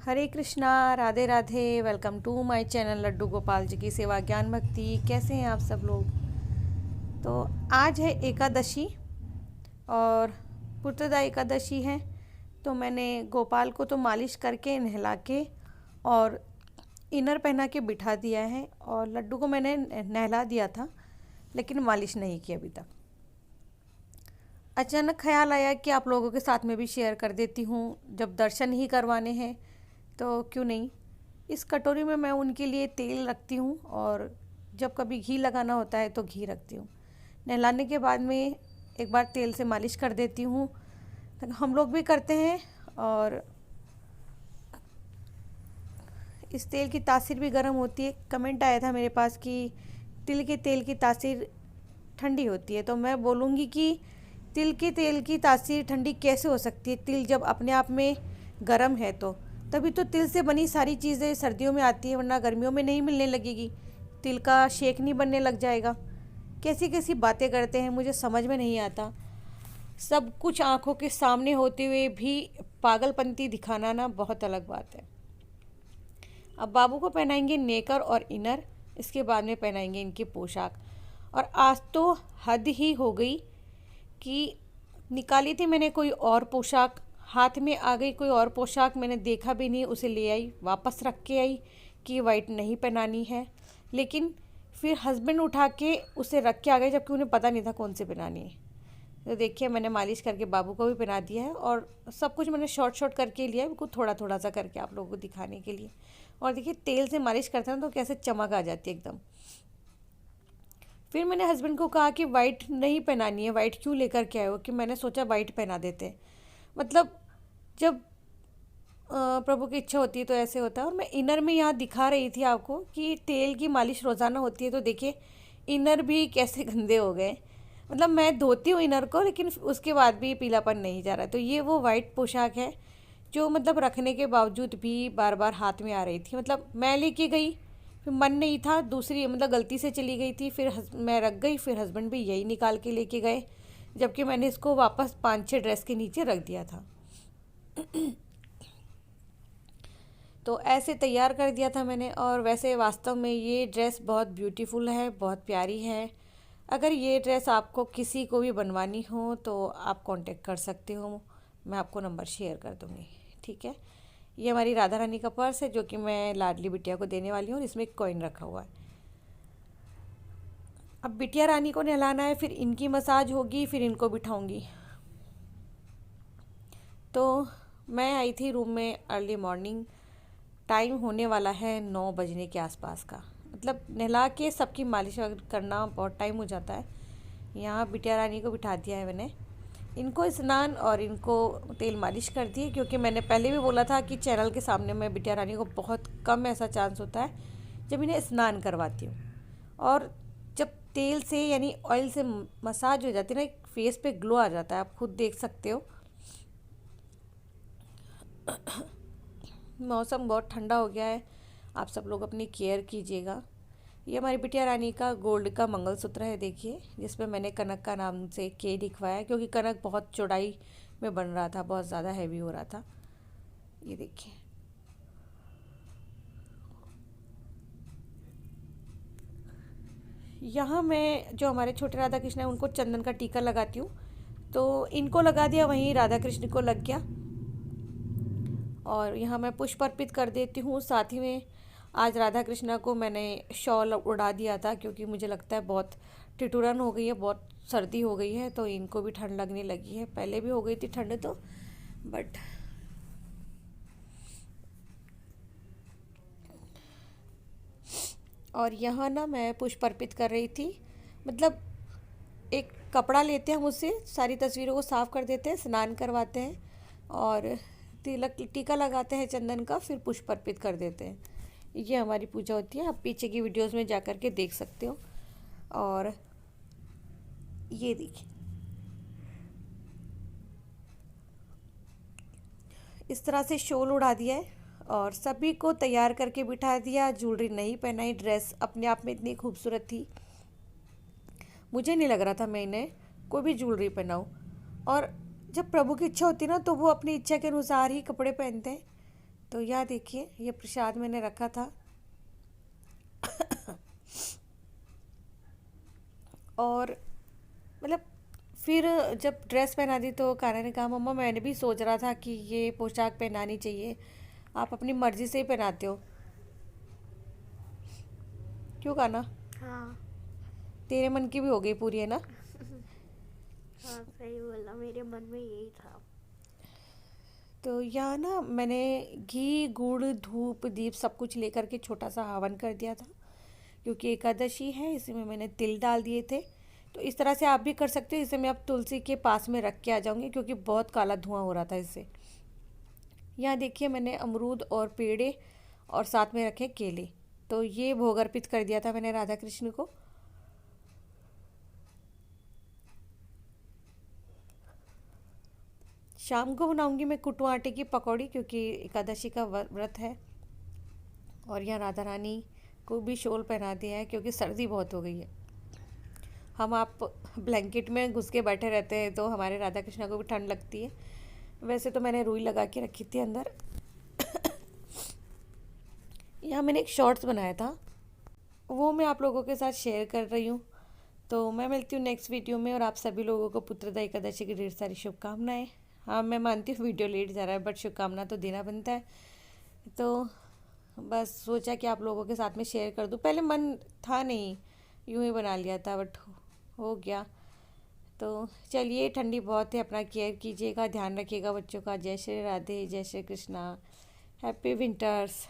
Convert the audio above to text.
Hare Krishna, Radhe Radhe. Welcome to my channel Laddu Gopal ji की सेवा ज्ञान भक्ति। कैसे हैं आप सब लोग? तो आज है एकादशी और पुत्रदा एकादशी है। तो मैंने गोपाल को तो मालिश करके नहला के और इनर पहना के बिठा दिया है, और लड्डू को मैंने नहला दिया था लेकिन मालिश नहीं की अभी तक। अचानक ख्याल आया कि आप लोगों के साथ में भी शेयर कर देती हूँ। जब दर्शन ही करवाने हैं तो क्यों नहीं। इस कटोरी में मैं उनके लिए तेल रखती हूँ, और जब कभी घी लगाना होता है तो घी रखती हूँ। नहलाने के बाद में एक बार तेल से मालिश कर देती हूँ। हम लोग भी करते हैं, और इस तेल की तासीर भी गर्म होती है। कमेंट आया था मेरे पास कि तिल के तेल की तासीर ठंडी होती है, तो मैं बोलूँगी कि तिल के तेल की तासीर ठंडी कैसे हो सकती है? तिल जब अपने आप में गर्म है तो तभी तो तिल से बनी सारी चीज़ें सर्दियों में आती है, वरना गर्मियों में नहीं मिलने लगेगी। तिल का शेक नहीं बनने लग जाएगा? कैसी कैसी बातें करते हैं, मुझे समझ में नहीं आता। सब कुछ आंखों के सामने होते हुए भी पागलपंती दिखाना ना बहुत अलग बात है। अब बाबू को पहनाएंगे नेकर और इनर, इसके बाद में पहनाएंगे इनकी पोशाक। और आज तो हद ही हो गई कि निकाली थी मैंने कोई और पोशाक, हाथ में आ गई कोई और पोशाक, मैंने देखा भी नहीं, उसे ले आई, वापस रख के आई कि वाइट नहीं पहनानी है। लेकिन फिर हस्बैंड उठा के उसे रख के आ गए, जबकि उन्हें पता नहीं था कौन सी पहनानी है। तो देखिए, मैंने मालिश करके बाबू को भी पहना दिया है, और सब कुछ मैंने शॉर्ट शॉर्ट करके लिया है, बिल्कुल थोड़ा थोड़ा सा करके आप लोगों को दिखाने के लिए। और देखिए, तेल से मालिश करते हैं तो कैसे चमक आ जाती है एकदम। फिर मैंने हस्बैंड को कहा कि वाइट नहीं पहनानी है, वाइट क्यों लेकर के आए हो? कि मैंने सोचा वाइट पहना देते हैं। मतलब जब प्रभु की इच्छा होती है तो ऐसे होता है। और मैं इनर में यहाँ दिखा रही थी आपको कि तेल की मालिश रोज़ाना होती है, तो देखिए इनर भी कैसे गंदे हो गए। मतलब मैं धोती हूँ इनर को, लेकिन उसके बाद भी पीलापन नहीं जा रहा। तो ये वो वाइट पोशाक है जो मतलब रखने के बावजूद भी बार बार हाथ में आ रही थी। मतलब मैं लेके गई, फिर मन नहीं था, दूसरी मतलब गलती से चली गई थी, फिर मैं रख गई, फिर हस्बैंड भी यही निकाल के लेके गए, जबकि मैंने इसको वापस 5-6 ड्रेस के नीचे रख दिया था। तो ऐसे तैयार कर दिया था मैंने। और वैसे वास्तव में ये ड्रेस बहुत ब्यूटीफुल है, बहुत प्यारी है। अगर ये ड्रेस आपको किसी को भी बनवानी हो तो आप कांटेक्ट कर सकते हो, मैं आपको नंबर शेयर कर दूँगी, ठीक है। ये हमारी राधा रानी का पर्स है, जो कि मैं लाडली बिटिया को देने वाली हूँ, और इसमें एक कॉइन रखा हुआ है। अब बिटिया रानी को नहलाना है, फिर इनकी मसाज होगी, फिर इनको बिठाऊंगी। तो मैं आई थी रूम में अर्ली मॉर्निंग, टाइम होने वाला है 9 बजने के आसपास का। मतलब नहला के सबकी मालिश करना बहुत टाइम हो जाता है। यहाँ बिटिया रानी को बिठा दिया है मैंने, इनको स्नान और इनको तेल मालिश कर दी है, क्योंकि मैंने पहले भी बोला था कि चैनल के सामने मैं बिटिया रानी को बहुत कम ऐसा चांस होता है जब इन्हें स्नान करवाती हूँ। और जब तेल से यानी ऑयल से मसाज हो जाती है ना, एक फेस पे ग्लो आ जाता है, आप खुद देख सकते हो। मौसम बहुत ठंडा हो गया है, आप सब लोग अपनी केयर कीजिएगा। ये हमारी बिटिया रानी का गोल्ड का मंगलसूत्र है, देखिए, जिसमें मैंने कनक का नाम से के लिखवाया है, क्योंकि कनक बहुत चौड़ाई में बन रहा था, बहुत ज़्यादा हैवी हो रहा था। ये देखिए, यहाँ मैं जो हमारे छोटे राधा कृष्ण हैं उनको चंदन का टीका लगाती हूँ। तो इनको लगा दिया, वहीं राधा कृष्ण को लग गया। और यहाँ मैं पुष्प अर्पित कर देती हूँ। साथ ही में आज राधा कृष्णा को मैंने शॉल उड़ा दिया था, क्योंकि मुझे लगता है बहुत ठिठुरन हो गई है, बहुत सर्दी हो गई है, तो इनको भी ठंड लगने लगी है। पहले भी हो गई थी ठंड तो, बट और यहाँ ना मैं पुष्प अर्पित कर रही थी। मतलब एक कपड़ा लेते हैं हम, उससे सारी तस्वीरों को साफ़ कर देते हैं, स्नान करवाते हैं, और तिलक टीका लगाते हैं चंदन का, फिर पुष्प अर्पित कर देते हैं। ये हमारी पूजा होती है, आप पीछे की वीडियोस में जा कर के देख सकते हो। और ये देखिए, इस तरह से शॉल उड़ा दिया है और सभी को तैयार करके बिठा दिया। ज्वेलरी नहीं पहनाई, ड्रेस अपने आप में इतनी खूबसूरत थी, मुझे नहीं लग रहा था मैं इन्हें कोई भी ज्वेलरी पहनाऊँ। और जब प्रभु की इच्छा होती है ना, तो वो अपनी इच्छा के अनुसार ही कपड़े पहनते हैं। तो यह देखिए, ये प्रसाद मैंने रखा था। और मतलब फिर जब ड्रेस पहना दी तो कान्हा ने कहा, मम्मा मैंने भी सोच रहा था कि ये पोशाक पहनानी चाहिए, आप अपनी मर्जी से ही पहनाते हो। क्यों कान्हा, हाँ। तेरे मन की भी हो गई पूरी, है ना? हाँ सही बोला, मेरे मन में यही था। तो यहाँ ना मैंने घी गुड़ धूप दीप सब कुछ लेकर के छोटा सा हवन कर दिया था, क्योंकि एकादशी है, इसमें मैंने तिल डाल दिए थे। तो इस तरह से आप भी कर सकते हो। इसे मैं अब तुलसी के पास में रख के आ जाऊंगी, क्योंकि बहुत काला धुआं हो रहा था इससे। यहाँ देखिए, मैंने अमरूद और पेड़े और साथ में रखे केले। तो ये भोग अर्पित कर दिया था मैंने राधा कृष्ण को। शाम को बनाऊंगी मैं कुट्टू आटे की पकौड़ी, क्योंकि एकादशी का व्रत है। और यहाँ राधा रानी को भी शॉल पहना दिया है, क्योंकि सर्दी बहुत हो गई है। हम आप ब्लैंकेट में घुस के बैठे रहते हैं, तो हमारे राधा कृष्णा को भी ठंड लगती है। वैसे तो मैंने रुई लगा के रखी थी अंदर। यहाँ मैंने एक शॉर्ट्स बनाया था, वो मैं आप लोगों के साथ शेयर कर रही हूँ। तो मैं मिलती हूँ नेक्स्ट वीडियो में, और आप सभी लोगों को पुत्रदा एकादशी की ढेर सारी शुभकामनाएं। हाँ, मैं मानती हूँ वीडियो लेट जा रहा है, बट शुभकामना तो देना बनता है। तो बस सोचा कि आप लोगों के साथ में शेयर कर दूँ। पहले मन था नहीं, यूँ ही बना लिया था, बट हो गया। तो चलिए, ठंडी बहुत है, अपना केयर कीजिएगा, ध्यान रखिएगा बच्चों का। जय श्री राधे, जय श्री कृष्णा, हैप्पी विंटर्स।